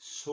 100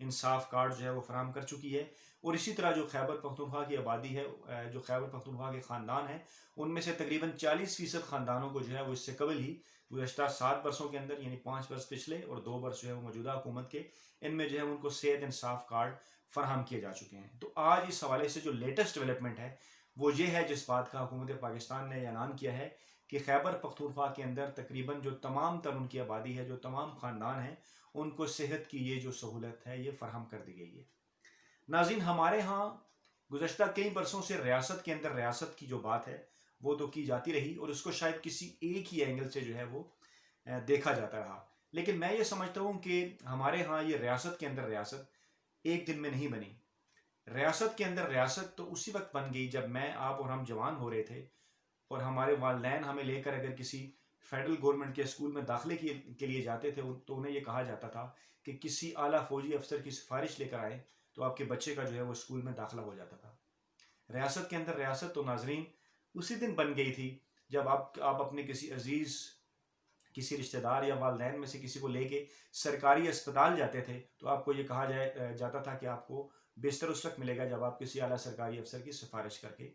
انصاف کارڈ جو ہے وہ فراہم کر چکی ہے، اور اسی طرح جو خیبر پختونخوا کی آبادی ہے، جو خیبر پختونخوا کے خاندان ہیں، ان میں سے تقریباً 40% خاندانوں کو جو ہے وہ اس سے قبل ہی گزشتہ 7 برسوں کے اندر، یعنی 5 برس پچھلے اور 2 برس جو ہے وہ موجودہ حکومت کے، ان میں جو ہے ان کو صحت انصاف کارڈ فراہم کیے جا چکے ہیں۔ تو آج اس حوالے سے جو لیٹسٹ ڈیولپمنٹ ہے وہ یہ ہے، جس بات کا حکومت پاکستان نے اعلان کیا ہے کہ خیبر پختونخوا کے اندر تقریباً جو تمام تر ان کی آبادی ہے، جو تمام خاندان ہیں، ان کو صحت کی یہ جو سہولت ہے یہ فراہم کر دی گئی ہے۔ ناظرین، ہمارے ہاں گزشتہ کئی برسوں سے ریاست کے اندر ریاست کی جو بات ہے وہ تو کی جاتی رہی، اور اس کو شاید کسی ایک ہی اینگل سے جو ہے وہ دیکھا جاتا رہا، لیکن میں یہ سمجھتا ہوں کہ ہمارے ہاں یہ ریاست کے اندر ریاست ایک دن میں نہیں بنی۔ ریاست کے اندر ریاست تو اسی وقت بن گئی جب میں، آپ اور ہم جوان ہو رہے تھے، اور ہمارے والدین ہمیں لے کر اگر کسی فیڈرل گورنمنٹ کے اسکول میں داخلے کے لیے جاتے تھے تو انہیں یہ کہا جاتا تھا کہ کسی اعلیٰ فوجی افسر کی سفارش لے کر آئے تو آپ کے بچے کا جو ہے وہ اسکول میں داخلہ ہو جاتا تھا۔ ریاست کے اندر ریاست تو ناظرین اسی دن بن گئی تھی جب آپ اپنے کسی عزیز، کسی رشتہ دار یا والدین میں سے کسی کو لے کے سرکاری اسپتال جاتے تھے تو آپ کو یہ کہا جاتا تھا کہ آپ کو بستر اس وقت ملے گا جب آپ کسی اعلیٰ سرکاری افسر کی سفارش کر کے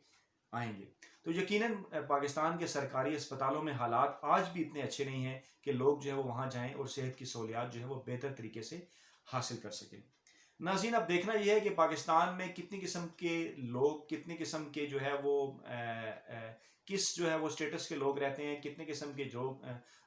آئیں گے۔ تو یقیناً پاکستان کے سرکاری اسپتالوں میں حالات آج بھی اتنے اچھے نہیں ہیں کہ لوگ جو ہے وہ وہاں جائیں اور صحت کی سہولیات جو ہے وہ بہتر طریقے سے حاصل کر سکیں۔ ناظرین، اب دیکھنا یہ ہے کہ پاکستان میں کتنی قسم کے لوگ، کتنی قسم کے جو ہے وہ کس جو ہے وہ اسٹیٹس کے لوگ رہتے ہیں، کتنے قسم کے جو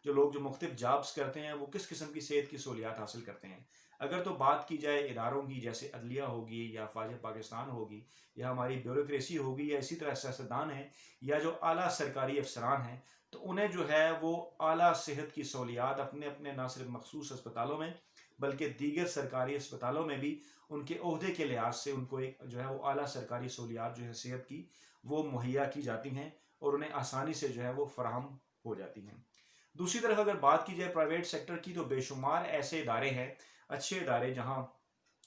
لوگ جو مختلف جابز کرتے ہیں وہ کس قسم کی صحت کی سہولیات حاصل کرتے ہیں۔ اگر تو بات کی جائے اداروں کی، جیسے عدلیہ ہوگی یا افواج پاکستان ہوگی یا ہماری بیوروکریسی ہوگی یا اسی طرح سیاستدان ہیں یا جو اعلیٰ سرکاری افسران ہیں، تو انہیں جو ہے وہ اعلیٰ صحت کی سہولیات اپنے اپنے نہ صرف مخصوص اسپتالوں میں بلکہ دیگر سرکاری اسپتالوں میں بھی ان کے عہدے کے لحاظ سے ان کو ایک جو ہے وہ اعلیٰ سرکاری سہولیات جو ہے صحت کی وہ مہیا کی جاتی ہیں اور انہیں آسانی سے جو ہے وہ فراہم ہو جاتی ہیں۔ دوسری طرف اگر بات کی جائے پرائیویٹ سیکٹر کی، تو بے شمار ایسے ادارے ہیں، اچھے ادارے، جہاں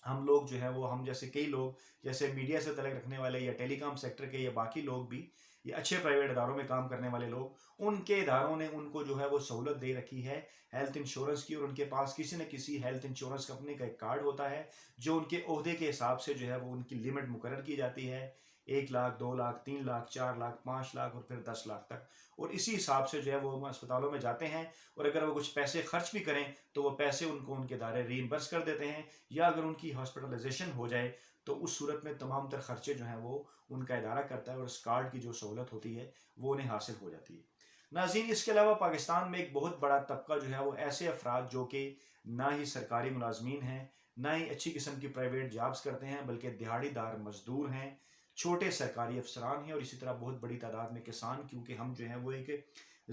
ہم لوگ جو ہے وہ، ہم جیسے کئی لوگ جیسے میڈیا سے تعلق رکھنے والے یا ٹیلی کام سیکٹر کے یا باقی لوگ بھی، یہ اچھے پرائیویٹ اداروں میں کام کرنے والے لوگ، ان کے اداروں نے ان کو جو ہے وہ سہولت دے رکھی ہے ہیلتھ انشورنس کی، اور ان کے پاس کسی نہ کسی ہیلتھ انشورنس کمپنی کا ایک کارڈ ہوتا ہے جو ان کے عہدے کے حساب سے جو ہے وہ ان کی لمٹ مقرر کی جاتی ہے، 1 لاکھ، 2 لاکھ، 3 لاکھ، 4 لاکھ، 5 لاکھ اور پھر 10 لاکھ تک، اور اسی حساب سے جو ہے وہ اسپتالوں میں جاتے ہیں، اور اگر وہ کچھ پیسے خرچ بھی کریں تو وہ پیسے ان کو ان کے ادارے ری امبرس کر دیتے ہیں، یا اگر ان کی ہاسپٹلائزیشن ہو جائے تو اس صورت میں تمام تر خرچے جو ہیں وہ ان کا ادارہ کرتا ہے، اور اس کارڈ کی جو سہولت ہوتی ہے وہ انہیں حاصل ہو جاتی ہے۔ ناظرین، اس کے علاوہ پاکستان میں ایک بہت بڑا طبقہ جو ہے وہ ایسے افراد جو کہ نہ ہی سرکاری ملازمین ہیں، نہ ہی اچھی قسم کی پرائیویٹ جابز کرتے ہیں، بلکہ دیہڑی دار مزدور ہیں، چھوٹے سرکاری افسران ہیں، اور اسی طرح بہت بڑی تعداد میں کسان، کیونکہ ہم جو ہیں وہ ایک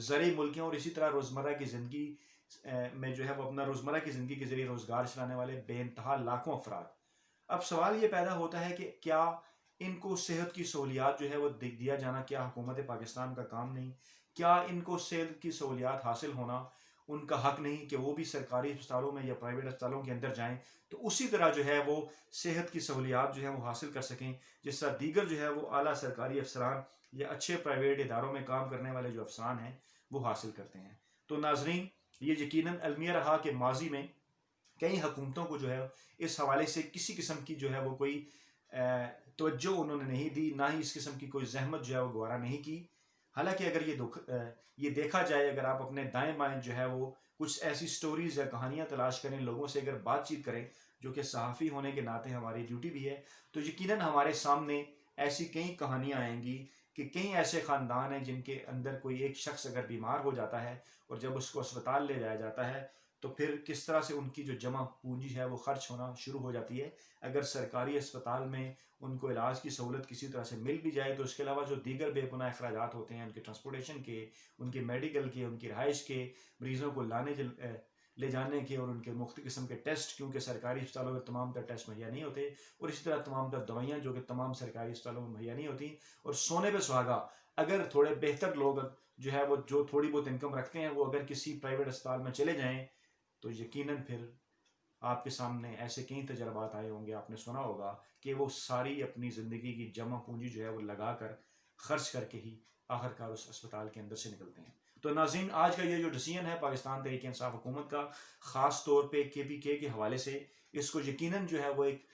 زرعی ملک ہیں، اور اسی طرح روزمرہ کی زندگی میں جو ہے وہ اپنا روزمرہ کی زندگی کے ذریعے روزگار چلانے والے بے انتہا لاکھوں افراد۔ اب سوال یہ پیدا ہوتا ہے کہ کیا ان کو صحت کی سہولیات جو ہے وہ دیا جانا کیا حکومت پاکستان کا کام نہیں؟ کیا ان کو صحت کی سہولیات حاصل ہونا ان کا حق نہیں کہ وہ بھی سرکاری اسپتالوں میں یا پرائیویٹ اسپتالوں کے اندر جائیں تو اسی طرح جو ہے وہ صحت کی سہولیات جو ہے وہ حاصل کر سکیں جس طرح دیگر جو ہے وہ اعلیٰ سرکاری افسران یا اچھے پرائیویٹ اداروں میں کام کرنے والے جو افسران ہیں وہ حاصل کرتے ہیں؟ تو ناظرین، یہ یقیناً المیہ رہا کہ ماضی میں کئی حکومتوں کو جو ہے اس حوالے سے کسی قسم کی جو ہے وہ کوئی توجہ انہوں نے نہیں دی، نہ ہی اس قسم کی کوئی زحمت جو ہے وہ گوارا نہیں کی۔ حالانکہ اگر یہ دیکھا جائے، اگر آپ اپنے دائیں بائیں جو ہے وہ کچھ ایسی سٹوریز یا کہانیاں تلاش کریں، لوگوں سے اگر بات چیت کریں، جو کہ صحافی ہونے کے ناطے ہماری ڈیوٹی بھی ہے، تو یقیناً ہمارے سامنے ایسی کئی کہانیاں آئیں گی کہ کئی ایسے خاندان ہیں جن کے اندر کوئی ایک شخص اگر بیمار ہو جاتا ہے اور جب اس کو اسپتال لے جایا جاتا ہے تو پھر کس طرح سے ان کی جو جمع پونجی ہے وہ خرچ ہونا شروع ہو جاتی ہے۔ اگر سرکاری اسپتال میں ان کو علاج کی سہولت کسی طرح سے مل بھی جائے تو اس کے علاوہ جو دیگر بے پناہ اخراجات ہوتے ہیں، ان کے ٹرانسپورٹیشن کے، ان کے میڈیکل کے، ان کی رہائش کے، مریضوں کو لے جانے کے، اور ان کے مختلف قسم کے ٹیسٹ، کیونکہ سرکاری اسپتالوں میں تمام تر ٹیسٹ مہیا نہیں ہوتے، اور اسی طرح تمام تر دوائیاں جو کہ تمام سرکاری اسپتالوں میں مہیا نہیں ہوتی، اور سونے پہ سہاگا اگر تھوڑے بہتر لوگ جو ہے وہ جو تھوڑی بہت انکم رکھتے ہیں وہ اگر کسی پرائیویٹ اسپتال میں چلے جائیں تو یقیناً پھر آپ کے سامنے ایسے کئی تجربات آئے ہوں گے، آپ نے سنا ہوگا کہ وہ ساری اپنی زندگی کی جمع پونجی جو ہے وہ لگا کر خرچ کر کے ہی آخرکار اس اسپتال کے اندر سے نکلتے ہیں۔ تو ناظرین، آج کا یہ جو ڈیسیژن ہے پاکستان تحریک انصاف حکومت کا، خاص طور پہ KPK کے حوالے سے، اس کو یقیناً جو ہے وہ ایک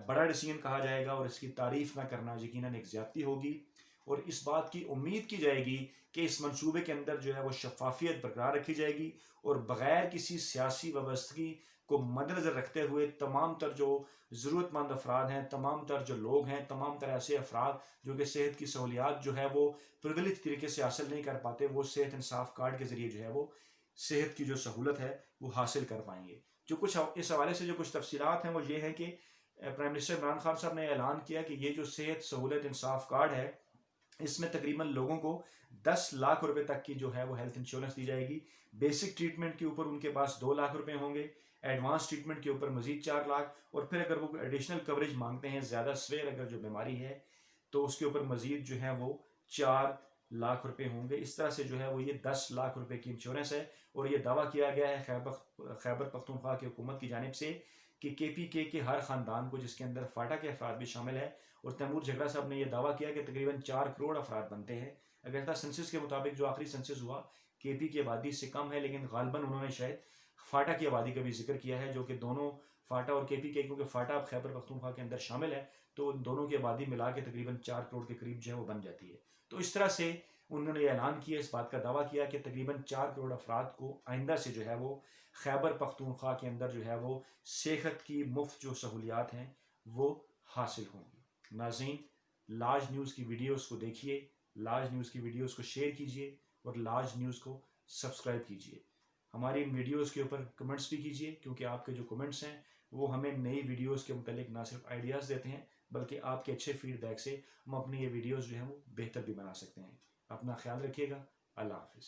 بڑا ڈیسیجن کہا جائے گا، اور اس کی تعریف نہ کرنا یقیناً ایک زیادتی ہوگی، اور اس بات کی امید کی جائے گی کہ اس منصوبے کے اندر جو ہے وہ شفافیت برقرار رکھی جائے گی، اور بغیر کسی سیاسی وابستگی کو مد نظر رکھتے ہوئے تمام تر جو ضرورت مند افراد ہیں، تمام تر جو لوگ ہیں، تمام تر ایسے افراد جو کہ صحت کی سہولیات جو ہے وہ پرویلیج طریقے سے حاصل نہیں کر پاتے، وہ صحت انصاف کارڈ کے ذریعے جو ہے وہ صحت کی جو سہولت ہے وہ حاصل کر پائیں گے۔ جو کچھ اس حوالے سے جو کچھ تفصیلات ہیں وہ یہ ہے کہ پرائم منسٹر عمران خان صاحب نے اعلان کیا کہ یہ جو صحت سہولت انصاف کارڈ ہے، اس میں تقریباً لوگوں کو 10 لاکھ روپے تک کی جو ہے وہ ہیلتھ انشورنس دی جائے گی۔ بیسک ٹریٹمنٹ کے اوپر ان کے پاس 2 لاکھ روپے ہوں گے، ایڈوانس ٹریٹمنٹ کے اوپر مزید 4 لاکھ، اور پھر اگر وہ ایڈیشنل کوریج مانگتے ہیں، زیادہ سویئر اگر جو بیماری ہے تو اس کے اوپر مزید جو ہے وہ 4 لاکھ روپے ہوں گے۔ اس طرح سے جو ہے وہ یہ 10 لاکھ روپے کی انشورنس ہے، اور یہ دعویٰ کیا گیا ہے خیبر پختونخوا کی حکومت کی جانب سے کہ KPK کے ہر خاندان کو، جس کے اندر فاٹا کے افراد بھی شامل ہیں، اور تیمور جھگڑا صاحب نے یہ دعویٰ کیا کہ تقریباً 4 کروڑ افراد بنتے ہیں۔ اگر سنسس کے مطابق جو آخری سنسس ہوا KP کی آبادی سے کم ہے، لیکن غالباً انہوں نے شاید فاٹا کی آبادی کا بھی ذکر کیا ہے، جو کہ دونوں فاٹا اور KPK، کیونکہ فاٹا اب خیبر پختونخوا کے اندر شامل ہے، تو دونوں کی آبادی ملا کے تقریباً 4 کروڑ کے قریب جو ہے وہ بن جاتی ہے۔ تو اس طرح سے انہوں نے اعلان کیا، اس بات کا دعویٰ کیا کہ تقریباً 4 کروڑ افراد کو آئندہ سے جو ہے وہ خیبر پختونخوا کے اندر جو ہے وہ صحت کی مفت جو سہولیات ہیں وہ حاصل ہوں گی۔ ناظرین، لاج نیوز کی ویڈیوز کو دیکھیے، لاج نیوز کی ویڈیوز کو شیئر کیجیے، اور لاج نیوز کو سبسکرائب کیجیے۔ ہماری ان ویڈیوز کے اوپر کمنٹس بھی کیجیے، کیونکہ آپ کے جو کمنٹس ہیں وہ ہمیں نئی ویڈیوز کے متعلق نہ صرف آئیڈیاز دیتے ہیں، بلکہ آپ کے اچھے فیڈ بیک سے ہم اپنی یہ ویڈیوز جو ہیں وہ بہتر بھی بنا سکتے ہیں۔ اپنا خیال رکھیے گا۔ اللہ حافظ۔